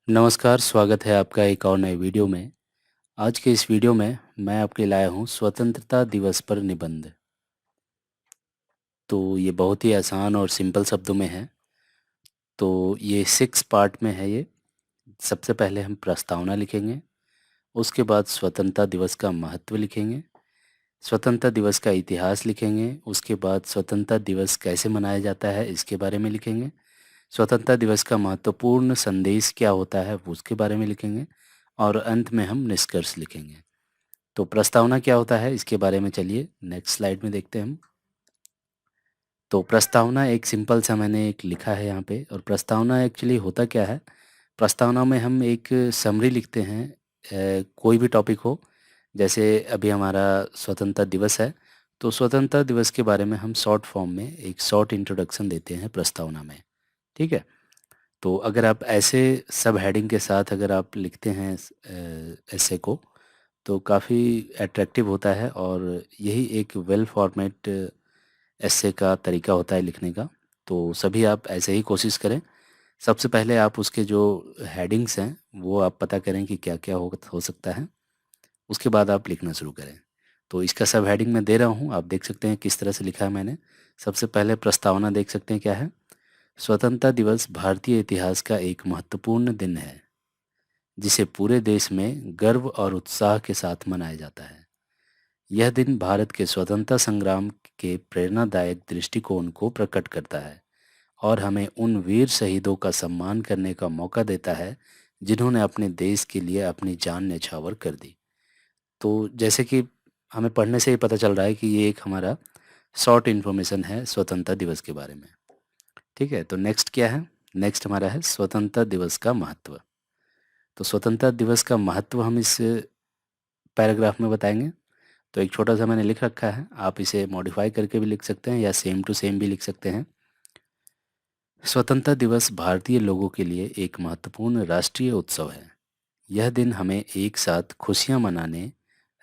नमस्कार, स्वागत है आपका एक और नए वीडियो में। आज के इस वीडियो में मैं आपके लिए लाया हूँ स्वतंत्रता दिवस पर निबंध। तो ये बहुत ही आसान और सिंपल शब्दों में है। तो ये 6 पार्ट में है ये। सबसे पहले हम प्रस्तावना लिखेंगे, उसके बाद स्वतंत्रता दिवस का महत्व लिखेंगे, स्वतंत्रता दिवस का इतिहास लिखेंगे, उसके बाद स्वतंत्रता दिवस कैसे मनाया जाता है इसके बारे में लिखेंगे, स्वतंत्रता दिवस का महत्वपूर्ण संदेश क्या होता है वो उसके बारे में लिखेंगे और अंत में हम निष्कर्ष लिखेंगे। तो प्रस्तावना क्या होता है इसके बारे में चलिए नेक्स्ट स्लाइड में देखते हैं हम। तो प्रस्तावना एक सिंपल सा मैंने एक लिखा है यहाँ पे, और प्रस्तावना एक्चुअली होता क्या है। प्रस्तावना में हम एक समरी लिखते हैं, कोई भी टॉपिक हो। जैसे अभी हमारा स्वतंत्रता दिवस है, तो स्वतंत्रता दिवस के बारे में हम शॉर्ट फॉर्म में एक शॉर्ट इंट्रोडक्शन देते हैं प्रस्तावना में। ठीक है। तो अगर आप ऐसे सब हेडिंग के साथ अगर आप लिखते हैं ऐसे को, तो काफ़ी अट्रैक्टिव होता है, और यही एक वेल फॉर्मेट एसे का तरीका होता है लिखने का। तो सभी आप ऐसे ही कोशिश करें। सबसे पहले आप उसके जो हेडिंग्स हैं वो आप पता करें कि क्या क्या हो सकता है, उसके बाद आप लिखना शुरू करें। तो इसका सब हेडिंग मैं दे रहा हूँ, आप देख सकते हैं किस तरह से लिखा है मैंने। सबसे पहले प्रस्तावना देख सकते हैं क्या है। स्वतंत्रता दिवस भारतीय इतिहास का एक महत्वपूर्ण दिन है, जिसे पूरे देश में गर्व और उत्साह के साथ मनाया जाता है। यह दिन भारत के स्वतंत्रता संग्राम के प्रेरणादायक दृष्टिकोण को प्रकट करता है और हमें उन वीर शहीदों का सम्मान करने का मौका देता है जिन्होंने अपने देश के लिए अपनी जान न्यौछावर कर दी। तो जैसे कि हमें पढ़ने से ही पता चल रहा है कि ये एक हमारा शॉर्ट इन्फॉर्मेशन है स्वतंत्रता दिवस के बारे में। ठीक है, तो नेक्स्ट क्या है। नेक्स्ट हमारा है स्वतंत्रता दिवस का महत्व। तो स्वतंत्रता दिवस का महत्व हम इस पैराग्राफ में बताएंगे। तो एक छोटा सा मैंने लिख रखा है, आप इसे मॉडिफाई करके भी लिख सकते हैं या सेम टू सेम भी लिख सकते हैं। स्वतंत्रता दिवस भारतीय लोगों के लिए एक महत्वपूर्ण राष्ट्रीय उत्सव है। यह दिन हमें एक साथ खुशियां मनाने,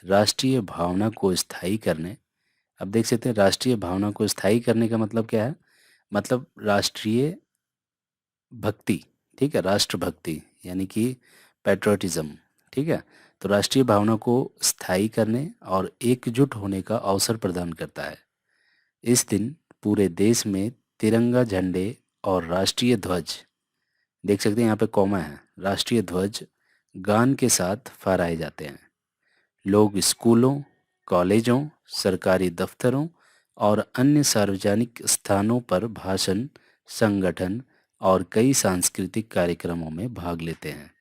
राष्ट्रीय भावना को स्थायी करने। अब देख सकते हैं राष्ट्रीय भावना को स्थायी करने का मतलब क्या है। मतलब राष्ट्रीय भक्ति। ठीक है, राष्ट्रभक्ति यानी कि पैट्रियटिज्म। ठीक है। तो राष्ट्रीय भावना को स्थायी करने और एकजुट होने का अवसर प्रदान करता है। इस दिन पूरे देश में तिरंगा झंडे और राष्ट्रीय ध्वज, देख सकते हैं यहाँ पे कॉमा है, राष्ट्रीय ध्वज गान के साथ फहराए जाते हैं। लोग स्कूलों, कॉलेजों, सरकारी दफ्तरों और अन्य सार्वजनिक स्थानों पर भाषण, संगठन और कई सांस्कृतिक कार्यक्रमों में भाग लेते हैं।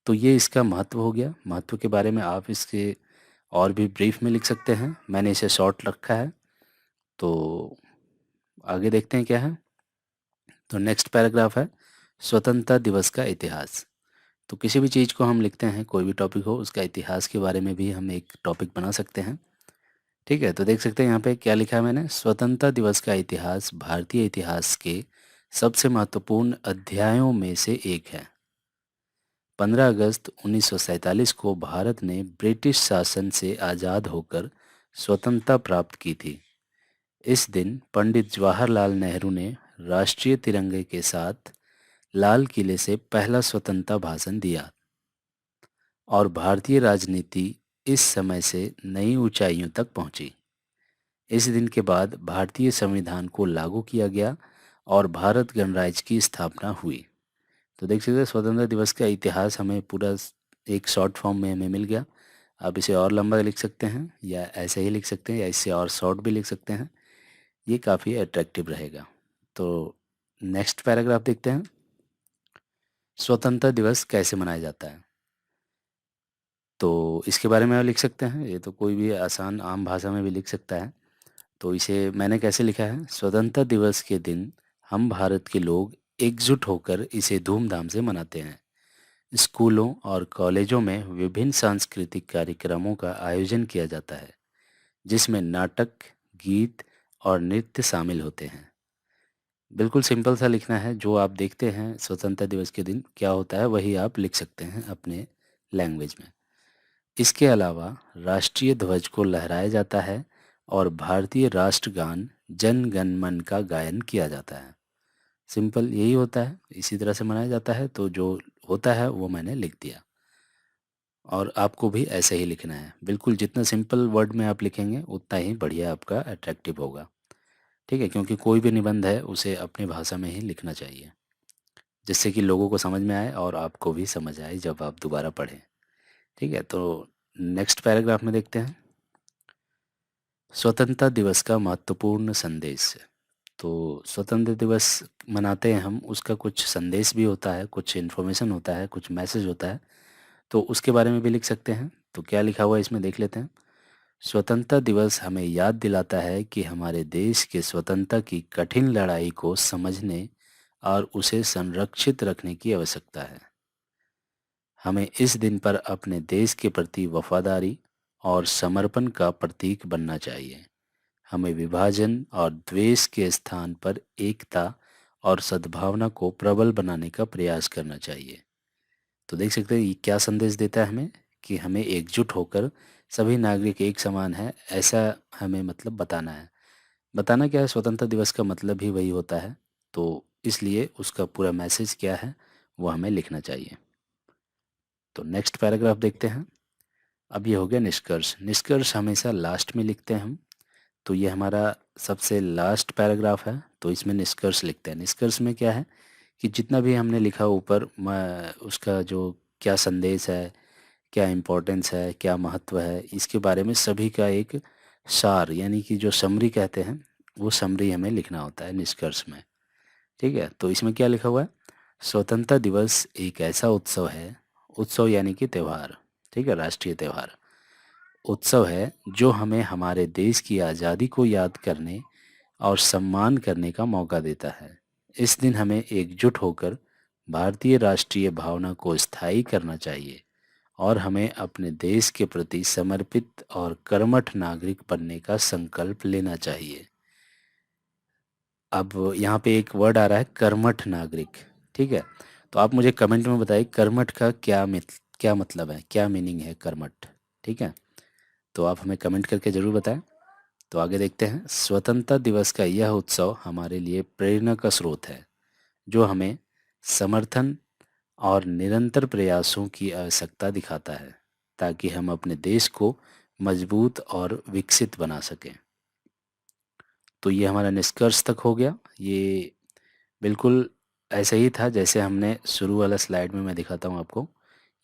तो ये इसका महत्व हो गया। महत्व के बारे में आप इसके और भी ब्रीफ में लिख सकते हैं, मैंने इसे शॉर्ट रखा है। तो आगे देखते हैं क्या है। तो नेक्स्ट पैराग्राफ है स्वतंत्रता दिवस का इतिहास। तो किसी भी चीज़ को हम लिखते हैं, कोई भी टॉपिक हो, उसका इतिहास के बारे में भी हम एक टॉपिक बना सकते हैं। ठीक है, तो देख सकते हैं यहाँ पे क्या लिखा है मैंने। स्वतंत्रता दिवस का इतिहास भारतीय इतिहास के सबसे महत्वपूर्ण अध्यायों में से एक है। 15 अगस्त 1947 को भारत ने ब्रिटिश शासन से आज़ाद होकर स्वतंत्रता प्राप्त की थी। इस दिन पंडित जवाहरलाल नेहरू ने राष्ट्रीय तिरंगे के साथ लाल किले से पहला स्वतंत्रता भाषण दिया, और भारतीय राजनीति इस समय से नई ऊंचाइयों तक पहुंची। इस दिन के बाद भारतीय संविधान को लागू किया गया और भारत गणराज्य की स्थापना हुई। तो देख सकते हैं स्वतंत्रता दिवस का इतिहास हमें पूरा एक शॉर्ट फॉर्म में हमें मिल गया। आप इसे और लंबा लिख सकते हैं या ऐसे ही लिख सकते हैं या इससे और शॉर्ट भी लिख सकते हैं। ये काफ़ी अट्रैक्टिव रहेगा। तो नेक्स्ट पैराग्राफ देखते हैं। स्वतंत्रता दिवस कैसे मनाया जाता है, तो इसके बारे में आप लिख सकते हैं। ये तो कोई भी आसान आम भाषा में भी लिख सकता है। तो इसे मैंने कैसे लिखा है। स्वतंत्रता दिवस के दिन हम भारत के लोग एकजुट होकर इसे धूमधाम से मनाते हैं। स्कूलों और कॉलेजों में विभिन्न सांस्कृतिक कार्यक्रमों का आयोजन किया जाता है, जिसमें नाटक, गीत और नृत्य शामिल होते हैं। बिल्कुल सिंपल सा लिखना है, जो आप देखते हैं स्वतंत्रता दिवस के दिन क्या होता है वही आप लिख सकते हैं अपने लैंग्वेज में। इसके अलावा राष्ट्रीय ध्वज को लहराया जाता है और भारतीय राष्ट्रगान जन गण मन का गायन किया जाता है। सिंपल यही होता है, इसी तरह से मनाया जाता है। तो जो होता है वो मैंने लिख दिया। और आपको भी ऐसे ही लिखना है, बिल्कुल जितना सिंपल वर्ड में आप लिखेंगे उतना ही बढ़िया आपका अट्रैक्टिव होगा। ठीक है, क्योंकि कोई भी निबंध है उसे अपनी भाषा में ही लिखना चाहिए, जिससे कि लोगों को समझ में आए और आपको भी समझ आए जब आप दोबारा पढ़ें। ठीक है, तो नेक्स्ट पैराग्राफ में देखते हैं, स्वतंत्रता दिवस का महत्वपूर्ण संदेश। तो स्वतंत्र दिवस मनाते हैं हम, उसका कुछ संदेश भी होता है, कुछ इन्फॉर्मेशन होता है, कुछ मैसेज होता है, तो उसके बारे में भी लिख सकते हैं। तो क्या लिखा हुआ है इसमें देख लेते हैं। स्वतंत्रता दिवस हमें याद दिलाता है कि हमारे देश के स्वतंत्रता की कठिन लड़ाई को समझने और उसे संरक्षित रखने की आवश्यकता है। हमें इस दिन पर अपने देश के प्रति वफादारी और समर्पण का प्रतीक बनना चाहिए। हमें विभाजन और द्वेष के स्थान पर एकता और सद्भावना को प्रबल बनाने का प्रयास करना चाहिए। तो देख सकते हैं ये क्या संदेश देता है हमें, कि हमें एकजुट होकर सभी नागरिक एक समान है, ऐसा हमें मतलब बताना है। बताना क्या है, स्वतंत्रता दिवस का मतलब ही वही होता है, तो इसलिए उसका पूरा मैसेज क्या है वो हमें लिखना चाहिए। तो नेक्स्ट पैराग्राफ देखते हैं। अब ये हो गया निष्कर्ष। निष्कर्ष हमेशा लास्ट में लिखते हैं हम, तो ये हमारा सबसे लास्ट पैराग्राफ है, तो इसमें निष्कर्ष लिखते हैं। निष्कर्ष में क्या है कि जितना भी हमने लिखा ऊपर, उसका जो क्या संदेश है, क्या इम्पोर्टेंस है, क्या महत्व है, इसके बारे में सभी का एक सार, यानी कि जो समरी कहते हैं, वो समरी हमें लिखना होता है निष्कर्ष में। ठीक है, तो इसमें क्या लिखा हुआ है, स्वतंत्रता दिवस एक ऐसा उत्सव है, उत्सव यानी कि त्यौहार, ठीक है, राष्ट्रीय त्यौहार, उत्सव है जो हमें हमारे देश की आज़ादी को याद करने और सम्मान करने का मौका देता है। इस दिन हमें एकजुट होकर भारतीय राष्ट्रीय भावना को स्थायी करना चाहिए और हमें अपने देश के प्रति समर्पित और कर्मठ नागरिक बनने का संकल्प लेना चाहिए। अब यहाँ पे एक वर्ड आ रहा है कर्मठ नागरिक। ठीक है, तो आप मुझे कमेंट में बताइए कर्मठ का क्या मतलब है, क्या मीनिंग है कर्मठ। ठीक है, तो आप हमें कमेंट करके ज़रूर बताएं। तो आगे देखते हैं। स्वतंत्रता दिवस का यह उत्सव हमारे लिए प्रेरणा का स्रोत है, जो हमें समर्थन और निरंतर प्रयासों की आवश्यकता दिखाता है, ताकि हम अपने देश को मजबूत और विकसित बना सकें। तो ये हमारा निष्कर्ष तक हो गया। ये बिल्कुल ऐसे ही था जैसे हमने शुरू वाला स्लाइड में मैं दिखाता हूँ आपको।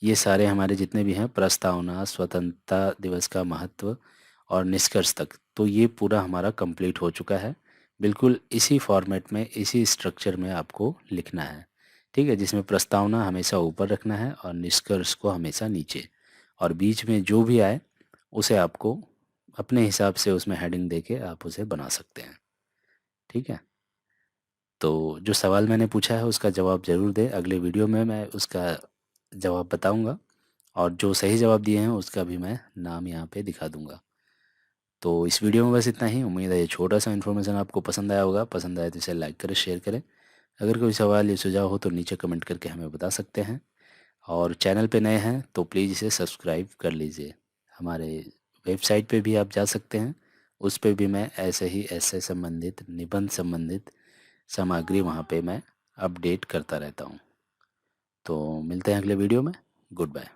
ये सारे हमारे जितने भी हैं, प्रस्तावना, स्वतंत्रता दिवस का महत्व और निष्कर्ष तक, तो ये पूरा हमारा कंप्लीट हो चुका है। बिल्कुल इसी फॉर्मेट में, इसी स्ट्रक्चर में आपको लिखना है। ठीक है, जिसमें प्रस्तावना हमेशा ऊपर रखना है और निष्कर्ष को हमेशा नीचे, और बीच में जो भी आए उसे आपको अपने हिसाब से उसमें हेडिंग देके आप उसे बना सकते हैं। ठीक है, तो जो सवाल मैंने पूछा है उसका जवाब ज़रूर दें। अगले वीडियो में मैं उसका जवाब बताऊंगा, और जो सही जवाब दिए हैं उसका भी मैं नाम यहाँ पे दिखा दूंगा। तो इस वीडियो में बस इतना ही। उम्मीद है ये छोटा सा इन्फॉर्मेशन आपको पसंद आया होगा। पसंद आए तो इसे लाइक करें, शेयर करें। अगर कोई सवाल या सुझाव हो तो नीचे कमेंट करके हमें बता सकते हैं। और चैनल पे नए हैं तो प्लीज़ इसे सब्सक्राइब कर लीजिए। हमारे वेबसाइट पे भी आप जा सकते हैं, उस पे भी मैं ऐसे ही ऐसे संबंधित, निबंध संबंधित सामग्री वहाँ पे मैं अपडेट करता रहता हूँ। तो मिलते हैं अगले वीडियो में। Good bye.